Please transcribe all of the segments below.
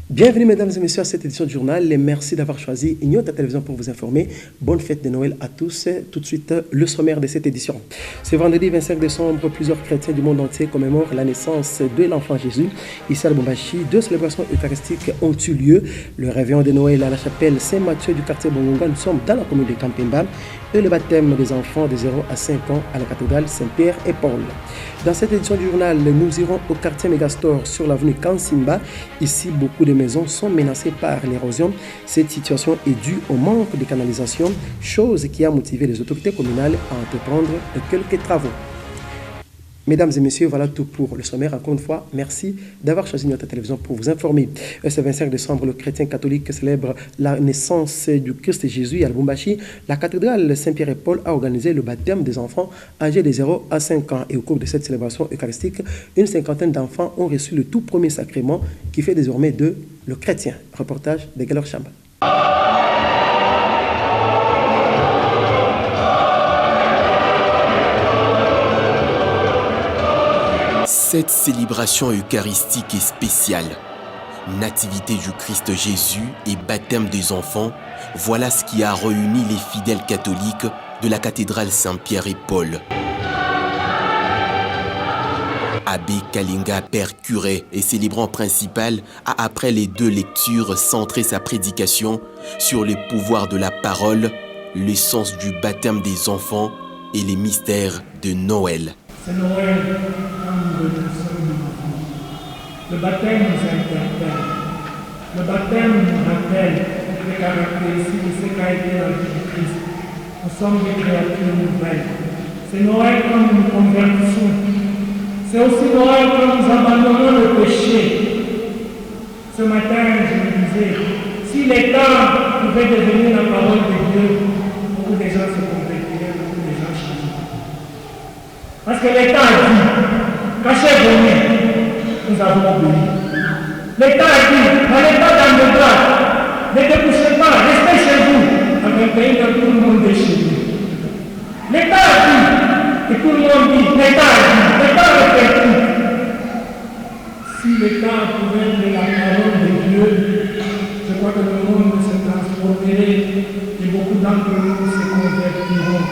Bienvenue mesdames et messieurs à cette édition du journal et merci d'avoir choisi Ignota Télévision pour vous informer. Bonne fête de Noël à tous. Tout de suite, le sommaire de cette édition. Ce vendredi 25 décembre, plusieurs chrétiens du monde entier commémorent la naissance de l'enfant Jésus. Ici à Lubumbashi, deux célébrations eucharistiques ont eu lieu. Le réveillon de Noël à la chapelle Saint-Mathieu du quartier Bongonga, nous sommes dans la commune de Kampemba, et le baptême des enfants de 0 à 5 ans à la cathédrale Saint-Pierre et Paul. Dans cette édition du journal, nous irons au quartier Megastore sur l'avenue Kansimba. Ici, beaucoup de maisons sont menacées par l'érosion. Cette situation est due au manque de canalisation, chose qui a motivé les autorités communales à entreprendre quelques travaux. Mesdames et messieurs, voilà tout pour le sommaire. Encore une fois, merci d'avoir choisi notre télévision pour vous informer. Ce 25 décembre, le chrétien catholique célèbre la naissance du Christ Jésus à Lubumbashi. La cathédrale Saint-Pierre et Paul a organisé le baptême des enfants âgés de 0 à 5 ans. Et au cours de cette célébration eucharistique, une cinquantaine d'enfants ont reçu le tout premier sacrement qui fait désormais d'eux le chrétien. Reportage de Galor Chamba. Cette célébration eucharistique est spéciale. Nativité du Christ Jésus et baptême des enfants, voilà ce qui a réuni les fidèles catholiques de la cathédrale Saint-Pierre et Paul. Abbé Kalinga, père curé et célébrant principal, a après les deux lectures centré sa prédication sur le pouvoir de la parole, le sens du baptême des enfants et les mystères de Noël. C'est Noël quand nous renaissons enfants. Le baptême nous interpelle. Le baptême nous rappelle les caractéristiques de ce qu'a été la vie du Christ. Nous sommes des créatures nouvelles. C'est Noël quand nous nous convertissons. C'est aussi Noël quand nous abandonnons le péché. Ce matin, je me disais, si l'État pouvait devenir la parole de Dieu, beaucoup de gens se convertiraient, beaucoup de gens changeraient. Parce que l'État a dit, cachez-vous, nous avons obéi. L'État a dit, n'allez pas dans le droit, ne débouchez pas, restez chez vous, dans un pays où tout le monde est chez vous. L'État a dit, et tout le monde dit, l'État a dit, l'État a fait tout. Si l'État pouvait être la parole de Dieu, je crois que le monde se transformerait et beaucoup d'entre nous se convertiront.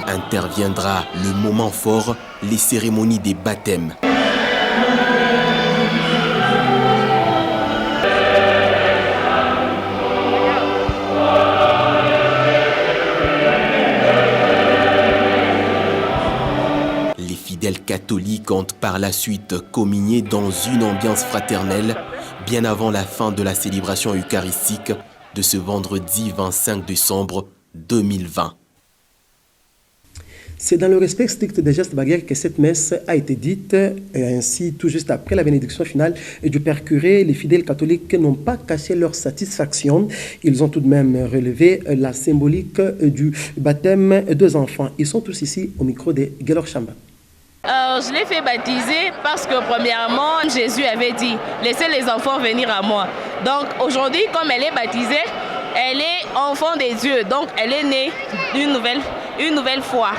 Interviendra le moment fort, les cérémonies des baptêmes. Les fidèles catholiques ont par la suite communié dans une ambiance fraternelle, bien avant la fin de la célébration eucharistique de ce vendredi 25 décembre 2020. C'est dans le respect strict des gestes barrières que cette messe a été dite. Et ainsi, tout juste après la bénédiction finale du Père curé, les fidèles catholiques n'ont pas caché leur satisfaction. Ils ont tout de même relevé la symbolique du baptême des enfants. Ils sont tous ici au micro de Galor Chamba. Je l'ai fait baptiser parce que premièrement, Jésus avait dit « Laissez les enfants venir à moi ». Donc aujourd'hui, comme elle est baptisée, elle est enfant des dieux. Donc elle est née une nouvelle fois.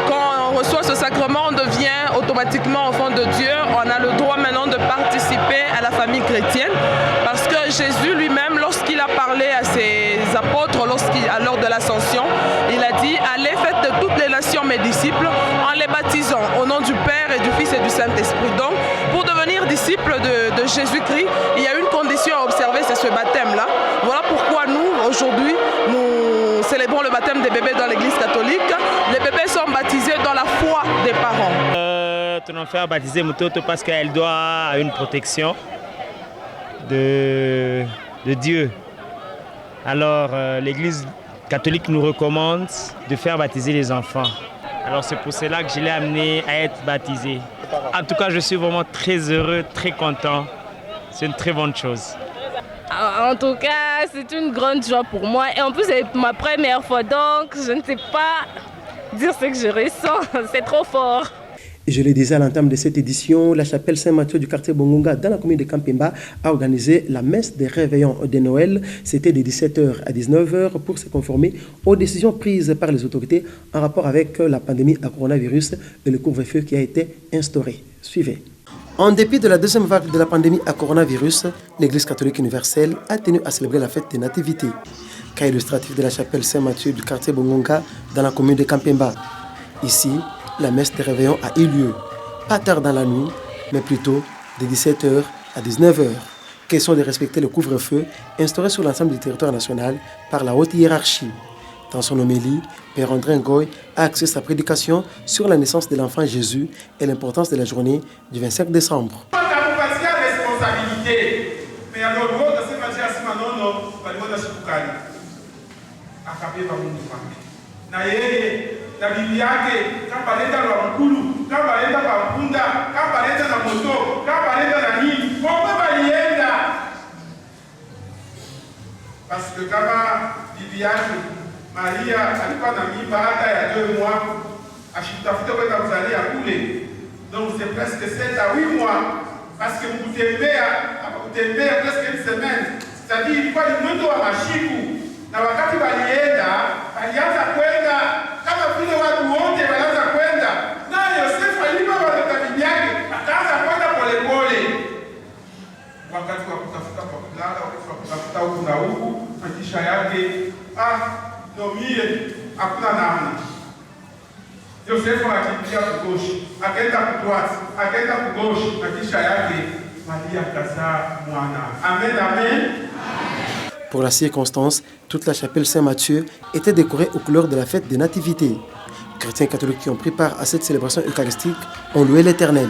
Quand on reçoit ce sacrement, on devient automatiquement enfant de Dieu. On a le droit maintenant de participer à la famille chrétienne parce que Jésus lui-même, lorsqu'il a parlé à ses apôtres, lors de l'ascension, il a dit « Allez, faites de toutes les nations mes disciples en les baptisant au nom du Père et du Fils et du Saint-Esprit. » Donc, pour devenir disciple de Jésus-Christ, il y a une condition à observer, c'est ce baptême-là. Voilà pourquoi nous, aujourd'hui, nous célébrons le baptême des bébés dans l'église catholique. Les bébés sont baptisés dans la foi des parents. Tu nous fais baptiser Mutoto parce qu'elle doit à une protection de Dieu. Alors l'église catholique nous recommande de faire baptiser les enfants. Alors c'est pour cela que je l'ai amené à être baptisé. En tout cas, je suis vraiment très heureux, très content. C'est une très bonne chose. En tout cas, c'est une grande joie pour moi. Et en plus, c'est ma première fois, donc je ne sais pas dire ce que je ressens. C'est trop fort. Je le disais à l'entame de cette édition, la chapelle Saint-Mathieu du quartier Bongonga dans la commune de Kampemba a organisé la messe des réveillons de Noël. C'était de 17h à 19h pour se conformer aux décisions prises par les autorités en rapport avec la pandémie à coronavirus et le couvre-feu qui a été instauré. Suivez. En dépit de la deuxième vague de la pandémie à coronavirus, l'Église catholique universelle a tenu à célébrer la fête des nativités. Cas illustratif de la chapelle Saint-Mathieu du quartier Bongonga dans la commune de Kampemba. Ici, la messe des réveillons a eu lieu, pas tard dans la nuit, mais plutôt de 17h à 19h. Question de respecter le couvre-feu instauré sur l'ensemble du territoire national par la haute hiérarchie. Dans son homélie, Père André Ngoy a axé sa prédication sur la naissance de l'enfant Jésus et l'importance de la journée du 25 décembre. Parce que kama bibi yake Maria alikuwa na mimba hata ya 2 mois, ashitafuta kwenda kuzalia kule, donc c'est presque 7 à 8 mois, parce que kutembea presque une semaine, c'est-à-dire ilikuwa ni mwendo wa mashiku, na wakati walienda alianza kwenda kama vile watu wote walianza kwenda, na Yosefu alipoona bibi yake akaanza kwenda polepole. Wakati wa kutafuta kwa kulala, wakati wa kutafuta huku na huku, maisha yake nomie hakuna namna. Yosefu akimbia kugoshi, akaenda kudwasi, akaenda kugoshi, maisha yake Maria kazaa mwana. Amen, amen. Pour la circonstance, toute la chapelle Saint-Mathieu était décorée aux couleurs de la fête des nativités. Chrétiens catholiques qui ont pris part à cette célébration eucharistique ont loué l'Éternel.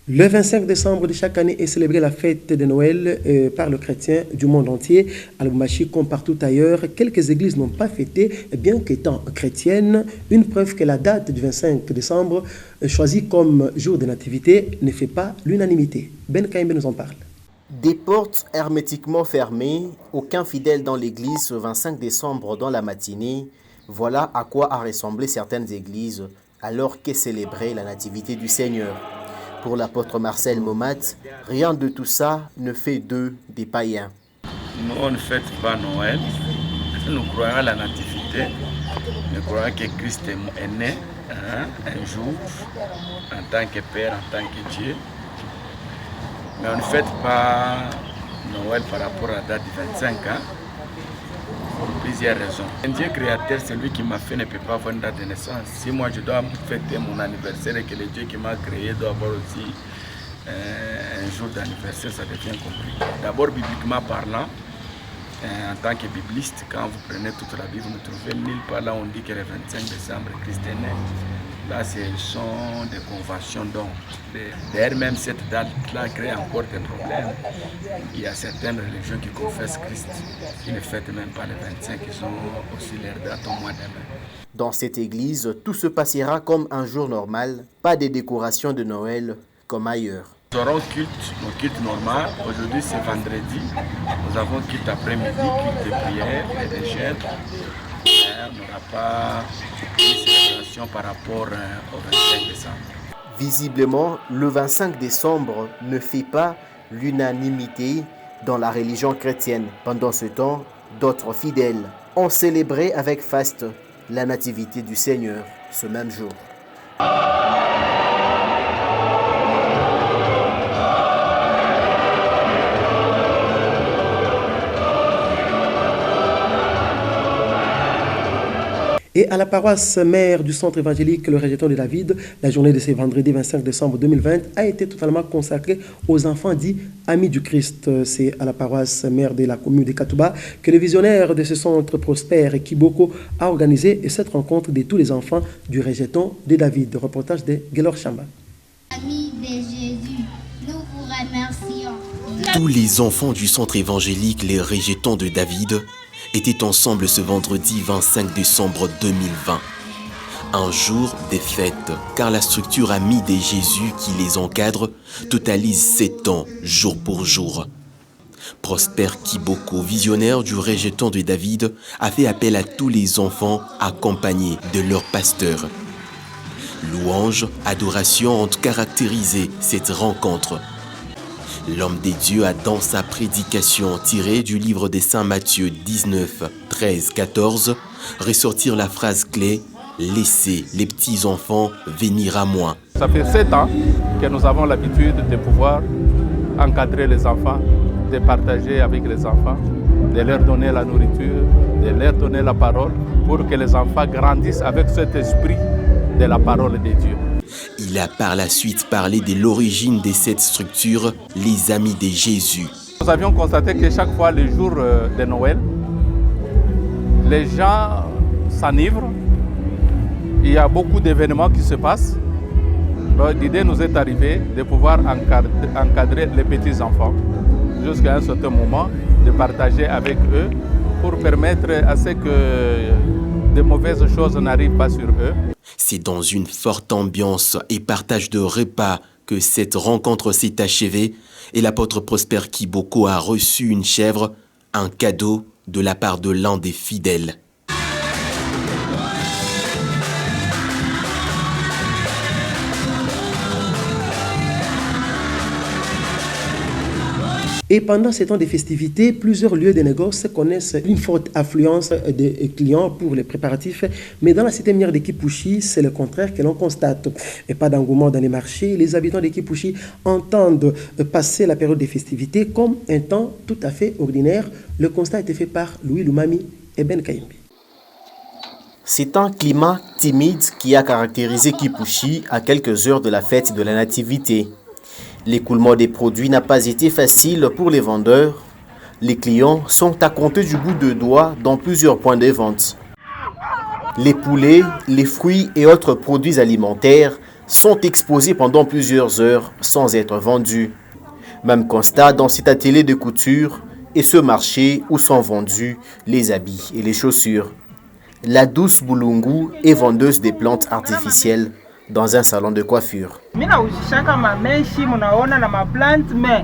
Le 25 décembre de chaque année est célébrée la fête de Noël par le chrétien du monde entier. À Lubumbashi, comme partout ailleurs, quelques églises n'ont pas fêté, bien qu'étant chrétiennes. Une preuve que la date du 25 décembre, choisie comme jour de nativité, ne fait pas l'unanimité. Ben Kaimbe nous en parle. Des portes hermétiquement fermées, aucun fidèle dans l'église ce 25 décembre dans la matinée. Voilà à quoi a ressemblé certaines églises alors qu'est célébrée la nativité du Seigneur. Pour l'apôtre Marcel Momat, rien de tout ça ne fait d'eux des païens. Nous, on ne fête pas Noël, nous croyons à la nativité, nous croyons que Christ est né un jour en tant que Père, en tant que Dieu. Mais on ne fête pas Noël par rapport à la date du 25 ans, pour plusieurs raisons. Un Dieu créateur, celui qui m'a fait, ne peut pas avoir une date de naissance. Si moi je dois fêter mon anniversaire et que le Dieu qui m'a créé doit avoir aussi un jour d'anniversaire, ça devient compliqué. D'abord, bibliquement parlant, en tant que bibliste, quand vous prenez toute la Bible, vous ne trouvez nulle part là où on dit que le 25 décembre, Christ est né. Là, ce sont des conventions d'hommes. D'ailleurs, même cette date-là crée encore des problèmes. Il y a certaines religions qui confessent Christ, qui ne fêtent même pas le 25, ils ont aussi leur date au mois de mai. Dans cette église, tout se passera comme un jour normal, pas de décoration de Noël comme ailleurs. Nous aurons nos cultes normaux. Aujourd'hui, c'est vendredi. Nous avons culte après-midi, culte de prière et de jeûne. On n'aura pas une célébration par rapport au 25 décembre. Visiblement, le 25 décembre ne fait pas l'unanimité dans la religion chrétienne. Pendant ce temps, d'autres fidèles ont célébré avec faste la nativité du Seigneur ce même jour. Et à la paroisse mère du centre évangélique Le Rejeton de David, la journée de ce vendredi 25 décembre 2020 a été totalement consacrée aux enfants dits Amis du Christ. C'est à la paroisse mère de la commune de Katouba que le visionnaire de ce centre Prosper Kiboko a organisé cette rencontre de tous les enfants du Rejeton de David. Reportage de Gelor Chamba. Amis de Jésus, nous vous remercions. Tous les enfants du centre évangélique Les Rejetons de David étaient ensemble ce vendredi 25 décembre 2020. Un jour des fêtes, car la structure Amis de Jésus qui les encadre totalise 7 ans, jour pour jour. Prosper Kiboko, visionnaire du Rejeton de David, a fait appel à tous les enfants accompagnés de leur pasteur. Louange, adoration ont caractérisé cette rencontre. L'homme des dieux a dans sa prédication tirée du livre des Saints Matthieu 19, 13, 14, ressortir la phrase clé « Laissez les petits enfants venir à moi ». Ça fait 7 ans que nous avons l'habitude de pouvoir encadrer les enfants, de partager avec les enfants, de leur donner la nourriture, de leur donner la parole pour que les enfants grandissent avec cet esprit de la parole de Dieu. Il a par la suite parlé de l'origine de cette structure, les Amis de Jésus. Nous avions constaté que chaque fois, le jour de Noël, les gens s'enivrent, il y a beaucoup d'événements qui se passent. L'idée nous est arrivée de pouvoir encadrer les petits-enfants jusqu'à un certain moment, de partager avec eux pour permettre à ce que de mauvaises choses n'arrivent pas sur eux. C'est dans une forte ambiance et partage de repas que cette rencontre s'est achevée et l'apôtre Prosper Kiboko a reçu une chèvre, un cadeau de la part de l'un des fidèles. Et pendant ces temps de festivités, plusieurs lieux de négoce connaissent une forte affluence de clients pour les préparatifs. Mais dans la cité minière de Kipushi, c'est le contraire que l'on constate. Et pas d'engouement dans les marchés. Les habitants de Kipushi entendent passer la période des festivités comme un temps tout à fait ordinaire. Le constat a été fait par Louis Lumami et Ben Kaimbi. C'est un climat timide qui a caractérisé Kipushi à quelques heures de la fête de la Nativité. L'écoulement des produits n'a pas été facile pour les vendeurs. Les clients sont à compter du bout de doigts dans plusieurs points de vente. Les poulets, les fruits et autres produits alimentaires sont exposés pendant plusieurs heures sans être vendus. Même constat dans cet atelier de couture et ce marché où sont vendus les habits et les chaussures. La douce Boulungu est vendeuse des plantes artificielles dans un salon de coiffure. Mina ushaka mameshi munaona na maplants mais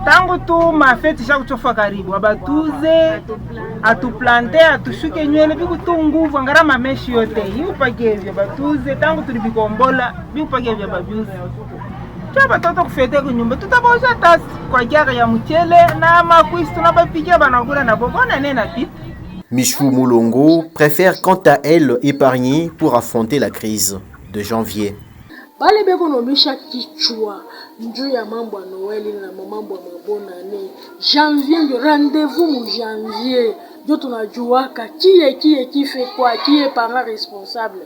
tangu tu mafeti sha kuchofa karibu abatuze atuplante atushuke nywele bikutu nguvu ngara mameshi yote yupagevya batuze tangu tulibikombola bikupagevya babyuzi chaba toto kufete kunyumba tutabosha tasi kwa gyara ya mchele na makwisi tunabapikia banakula na bobona nena pita. Michou Moulongo préfère quant à elle épargner pour affronter la crise de janvier. Bale beko nomisha kichwa njuu ya mambo ya Noeli na mambo ya mabonane. Janvier ndio rendez-vous mu janvier. Ndio tunajuaka qui fait quoi, qui est parent responsable.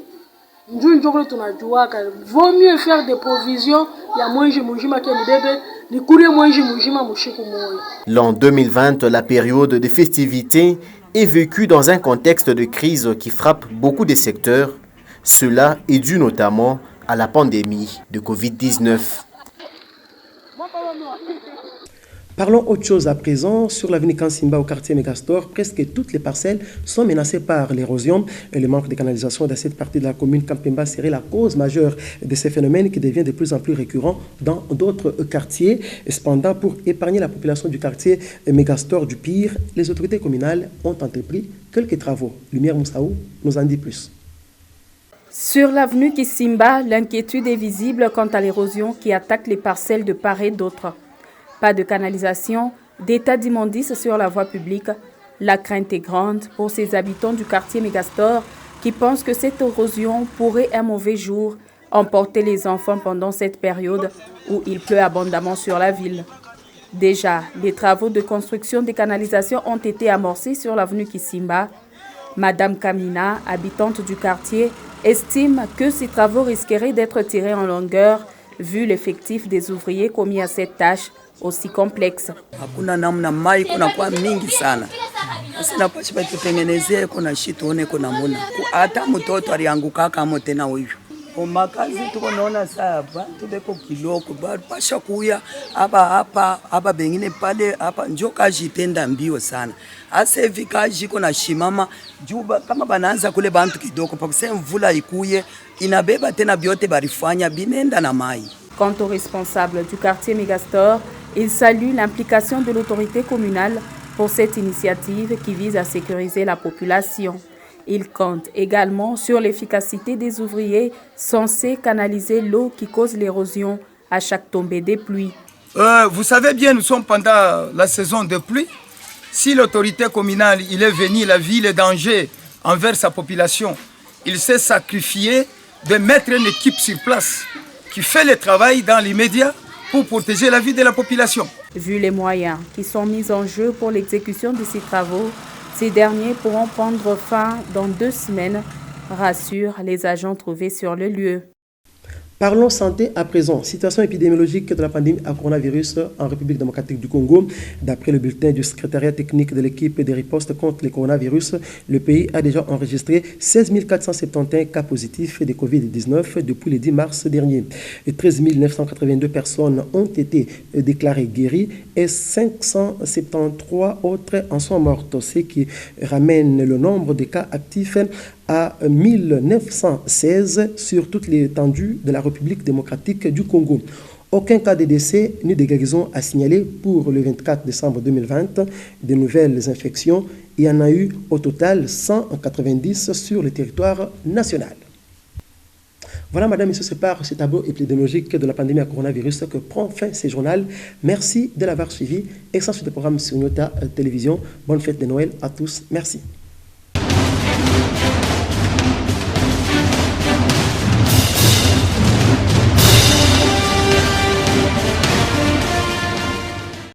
Njuu ndio tunajuaka. Vaut mieux faire des provisions ya mwenji mujima ke ni bebe ni kurie mwenji mujima mushiku moyo. L'an 2020, la période des festivités est vécue dans un contexte de crise qui frappe beaucoup de secteurs. Cela est dû notamment à la pandémie de Covid-19. Parlons autre chose à présent. Sur l'avenue Kansimba au quartier Megastore, presque toutes les parcelles sont menacées par l'érosion. Et le manque de canalisation dans cette partie de la commune Kampemba serait la cause majeure de ces phénomènes qui deviennent de plus en plus récurrents dans d'autres quartiers. Et cependant, pour épargner la population du quartier Megastore du Pire, les autorités communales ont entrepris quelques travaux. Lumière Moussaou nous en dit plus. Sur l'avenue Kisimba, l'inquiétude est visible quant à l'érosion qui attaque les parcelles de part et d'autre. Pas de canalisation, d'état d'immondice sur la voie publique. La crainte est grande pour ces habitants du quartier Megastore qui pensent que cette érosion pourrait un mauvais jour emporter les enfants pendant cette période où il pleut abondamment sur la ville. Déjà, les travaux de construction des canalisations ont été amorcés sur l'avenue Kisimba. Madame Kamina, habitante du quartier, estime que ces travaux risqueraient d'être tirés en longueur vu l'effectif des ouvriers commis à cette tâche aussi complexe. Hakuna namna mai kuna kwa mingi sana. Sasa pashi batutengenezee kuna shituone kuna muna. Hata mtoto alianguka kama tena huyu. Makazi tuko naona sasa tubeko kiloko pasha kuya hapa bengine pale hapa njoo kaji tenda mbio sana. Asa hivi kaji kuna shimama juba kama banaanza kule bantu kidogo pa kusema mvula ikuye inabeba tena biote barifanya binenda na mai. Quant aux responsables du quartier Megastore, ils saluent l'implication de l'autorité communale pour cette initiative qui vise à sécuriser la population. Ils comptent également sur l'efficacité des ouvriers censés canaliser l'eau qui cause l'érosion à chaque tombée des pluies. Vous savez bien, nous sommes pendant la saison de pluie. Si l'autorité communale il est venue, la ville est danger envers sa population, il s'est sacrifié de mettre une équipe sur place qui fait le travail dans les médias pour protéger la vie de la population. Vu les moyens qui sont mis en jeu pour l'exécution de ces travaux, ces derniers pourront prendre fin dans 2 semaines, rassurent les agents trouvés sur le lieu. Parlons santé à présent. Situation épidémiologique de la pandémie à coronavirus en République démocratique du Congo. D'après le bulletin du secrétariat technique de l'équipe des ripostes contre le coronavirus, le pays a déjà enregistré 16 471 cas positifs de Covid-19 depuis le 10 mars dernier. Et 13 982 personnes ont été déclarées guéries et 573 autres en sont mortes, ce qui ramène le nombre de cas actifs à 1916 sur toute l'étendue de la République démocratique du Congo. Aucun cas de décès ni de guérison à signaler pour le 24 décembre 2020. De nouvelles infections, il y en a eu au total 190 sur le territoire national. Voilà, madame, messieurs, c'est par ce tableau épidémiologique de la pandémie à coronavirus que prend fin ce journal. Merci de l'avoir suivi. Excellent suite de programme sur Nyota Télévision. Bonne fête de Noël à tous. Merci.